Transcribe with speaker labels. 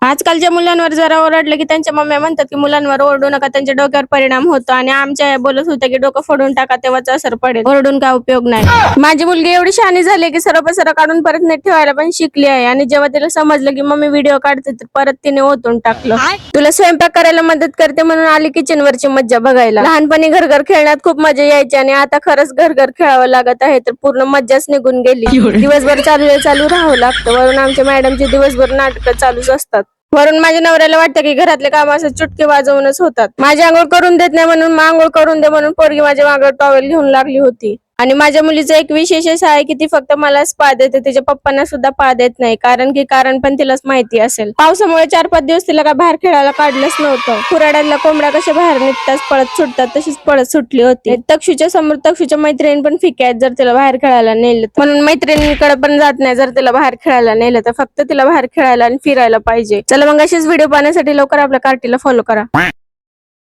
Speaker 1: आजकालच्या मुलांवर जरा ओरडलं की त्यांच्या मम्मी म्हणतात की मुलांवर ओरडू नका, त्यांच्या डोक्यावर परिणाम होतो. आणि आमच्या आई बोलत होत्या की डोकं फोडून टाका, तेव्हाच असर पडेल, ओरडून काय उपयोग नाही. माझी मुलगी एवढी शहाणी झाली की सर्व पसारा काढून परत नेट ठेवायला पण शिकली आहे. आणि जेव्हा तिला समजलं की मम्मी व्हिडिओ काढते तर परत तिने ओतून टाकलं. तुला स्वयंपाक करायला मदत करते म्हणून आली किचन वरची मज्जा बघायला. लहानपणी घर घर खेळण्यात खूप मजा यायची आणि आता खरंच घर घर खेळावं लागत आहे तर पूर्ण मज्जाच निघून गेली. दिवसभर चालू राहावं लागतं. वरून आमच्या मॅडमचे दिवसभर नाटकं चालूच असतात. वरून माझ्या नवऱ्याला वाटतं की घरातले काम असं चुटके वाजवूनच होतात. माझी आंघोळ करून देत नाही म्हणून आंघोळ करून दे म्हणून पोरगी माझ्या मागे टॉवेल घेऊन लागली होती. आणि माझ्या मुलीचं एक विशेष असं आहे की ती फक्त मलाच पा देते, तिच्या पप्पांना सुद्धा पा देत नाही. कारण पण तिलाच माहिती असेल. पावसामुळे 4-5 दिवस तिला काय बाहेर खेळायला काढलंच नव्हतं. कुऱ्हाड्याला कोंबड्या कशा बाहेर निघतात पळत सुटतात तशीच पळत सुटली होती. तक्षुच्या समोर तक्षुच्या मैत्रिणी पण फिक्या आहेत जर तिला बाहेर खेळायला नेलं, म्हणून मैत्रिणींकडे पण जात नाही. जर तिला बाहेर खेळायला नेलं तर फक्त तिला बाहेर खेळायला आणि फिरायला पाहिजे. चला मग अशीच व्हिडिओ पाहण्यासाठी लवकर आपल्या कार्टीला फॉलो करा.